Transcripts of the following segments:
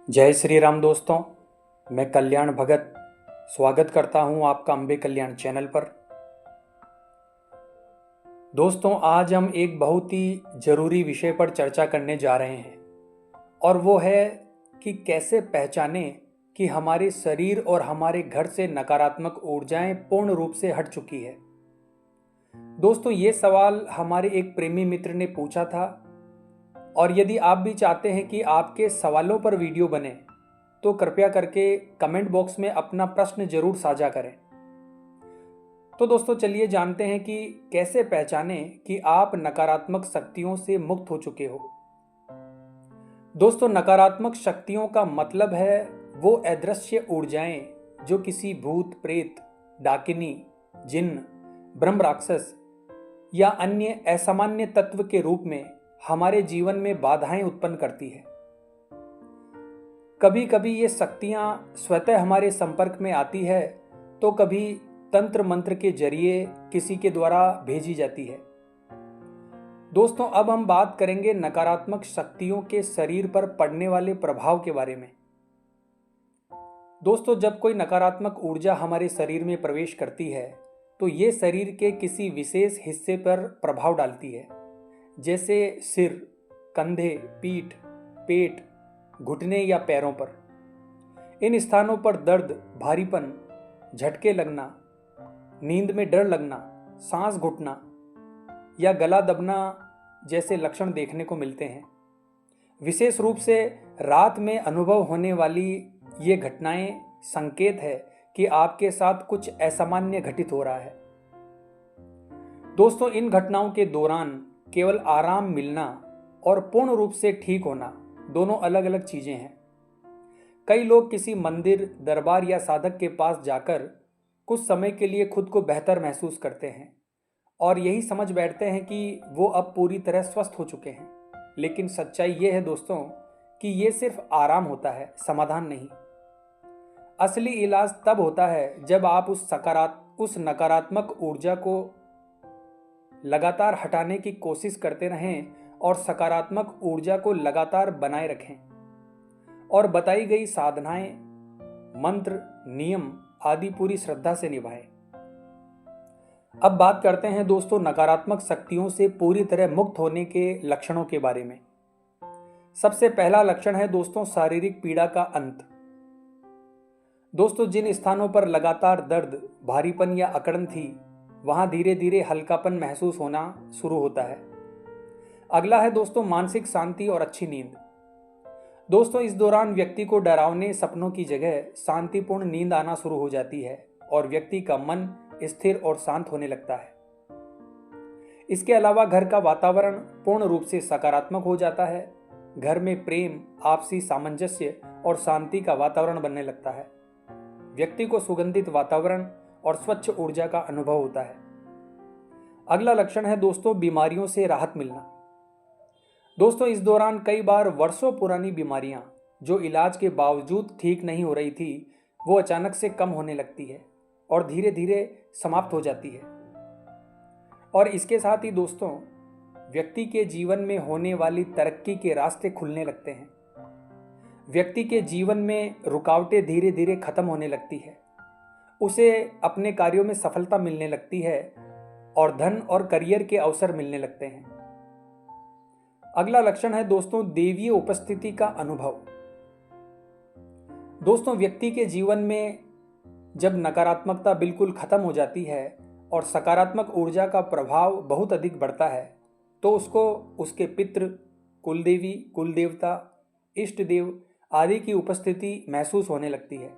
जय श्री राम दोस्तों। मैं कल्याण भगत स्वागत करता हूं आपका अम्बे कल्याण चैनल पर। दोस्तों, आज हम एक बहुत ही जरूरी विषय पर चर्चा करने जा रहे हैं और वो है कि कैसे पहचानें कि हमारे शरीर और हमारे घर से नकारात्मक ऊर्जाएं पूर्ण रूप से हट चुकी है। दोस्तों, ये सवाल हमारे एक प्रेमी मित्र ने पूछा था और यदि आप भी चाहते हैं कि आपके सवालों पर वीडियो बने तो कृपया करके कमेंट बॉक्स में अपना प्रश्न जरूर साझा करें। तो दोस्तों, चलिए जानते हैं कि कैसे पहचानें कि आप नकारात्मक शक्तियों से मुक्त हो चुके हो। दोस्तों, नकारात्मक शक्तियों का मतलब है वो अदृश्य ऊर्जाएं जो किसी भूत, प्रेत, डाकिनी, जिन्न, ब्रह्म राक्षस या अन्य असामान्य तत्व के रूप में हमारे जीवन में बाधाएं उत्पन्न करती है। कभी कभी ये शक्तियां स्वतः हमारे संपर्क में आती है तो कभी तंत्र मंत्र के जरिए किसी के द्वारा भेजी जाती है। दोस्तों, अब हम बात करेंगे नकारात्मक शक्तियों के शरीर पर पड़ने वाले प्रभाव के बारे में। दोस्तों, जब कोई नकारात्मक ऊर्जा हमारे शरीर में प्रवेश करती है तो ये शरीर के किसी विशेष हिस्से पर प्रभाव डालती है, जैसे सिर, कंधे, पीठ, पेट, घुटने या पैरों पर। इन स्थानों पर दर्द, भारीपन, झटके लगना, नींद में डर लगना, सांस घुटना या गला दबना जैसे लक्षण देखने को मिलते हैं। विशेष रूप से रात में अनुभव होने वाली ये घटनाएं संकेत है कि आपके साथ कुछ असामान्य घटित हो रहा है। दोस्तों, इन घटनाओं के दौरान केवल आराम मिलना और पूर्ण रूप से ठीक होना दोनों अलग अलग चीजें हैं। कई लोग किसी मंदिर, दरबार या साधक के पास जाकर कुछ समय के लिए खुद को बेहतर महसूस करते हैं और यही समझ बैठते हैं कि वो अब पूरी तरह स्वस्थ हो चुके हैं। लेकिन सच्चाई ये है दोस्तों कि ये सिर्फ आराम होता है, समाधान नहीं। असली इलाज तब होता है जब आप उस नकारात्मक ऊर्जा को लगातार हटाने की कोशिश करते रहें और सकारात्मक ऊर्जा को लगातार बनाए रखें और बताई गई साधनाएं, मंत्र, नियम आदि पूरी श्रद्धा से निभाएं। अब बात करते हैं दोस्तों नकारात्मक शक्तियों से पूरी तरह मुक्त होने के लक्षणों के बारे में। सबसे पहला लक्षण है दोस्तों शारीरिक पीड़ा का अंत। दोस्तों, जिन स्थानों पर लगातार दर्द, भारीपन या अकड़न थी वहां धीरे धीरे हल्कापन महसूस होना शुरू होता है। अगला है दोस्तों मानसिक शांति और अच्छी नींद। दोस्तों, इस दौरान व्यक्ति को डरावने सपनों की जगह शांतिपूर्ण नींद आना शुरू हो जाती है और व्यक्ति का मन स्थिर और शांत होने लगता है। इसके अलावा घर का वातावरण पूर्ण रूप से सकारात्मक हो जाता है। घर में प्रेम, आपसी सामंजस्य और शांति का वातावरण बनने लगता है। व्यक्ति को सुगंधित वातावरण और स्वच्छ ऊर्जा का अनुभव होता है। अगला लक्षण है दोस्तों बीमारियों से राहत मिलना। दोस्तों, इस दौरान कई बार वर्षों पुरानी बीमारियां जो इलाज के बावजूद ठीक नहीं हो रही थी वो अचानक से कम होने लगती है और धीरे धीरे समाप्त हो जाती है। और इसके साथ ही दोस्तों व्यक्ति के जीवन में होने वाली तरक्की के रास्ते खुलने लगते हैं। व्यक्ति के जीवन में रुकावटें धीरे धीरे खत्म होने लगती है। उसे अपने कार्यों में सफलता मिलने लगती है और धन और करियर के अवसर मिलने लगते हैं। अगला लक्षण है दोस्तों देवीय उपस्थिति का अनुभव। दोस्तों, व्यक्ति के जीवन में जब नकारात्मकता बिल्कुल खत्म हो जाती है और सकारात्मक ऊर्जा का प्रभाव बहुत अधिक बढ़ता है तो उसको उसके पितृ, कुलदेवी, कुलदेवता, इष्ट देव आदि की उपस्थिति महसूस होने लगती है।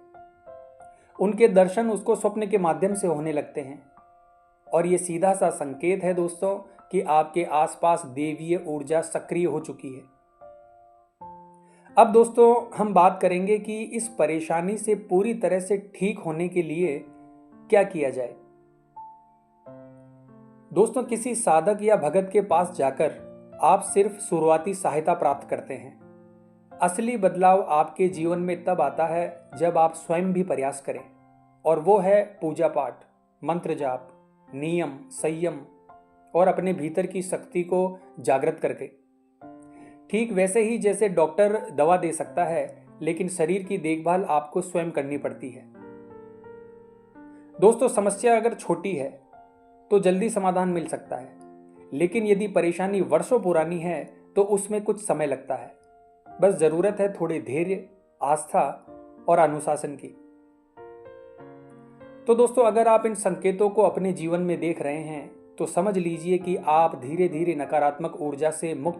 उनके दर्शन उसको स्वप्न के माध्यम से होने लगते हैं और ये सीधा सा संकेत है दोस्तों कि आपके आसपास देवीय ऊर्जा सक्रिय हो चुकी है। अब दोस्तों हम बात करेंगे कि इस परेशानी से पूरी तरह से ठीक होने के लिए क्या किया जाए। दोस्तों, किसी साधक या भगत के पास जाकर आप सिर्फ शुरुआती सहायता प्राप्त करते हैं। असली बदलाव आपके जीवन में तब आता है जब आप स्वयं भी प्रयास करें और वो है पूजा पाठ, मंत्र जाप, नियम, संयम और अपने भीतर की शक्ति को जागृत करके। ठीक वैसे ही जैसे डॉक्टर दवा दे सकता है, लेकिन शरीर की देखभाल आपको स्वयं करनी पड़ती है। दोस्तों, समस्या अगर छोटी है तो जल्दी समाधान मिल सकता है, लेकिन यदि परेशानी वर्षों पुरानी है तो उसमें कुछ समय लगता है। बस जरूरत है थोड़े धैर्य, आस्था और अनुशासन की। तो दोस्तों, अगर आप इन संकेतों को अपने जीवन में देख रहे हैं तो समझ लीजिए कि आप धीरे धीरे नकारात्मक ऊर्जा से मुक्त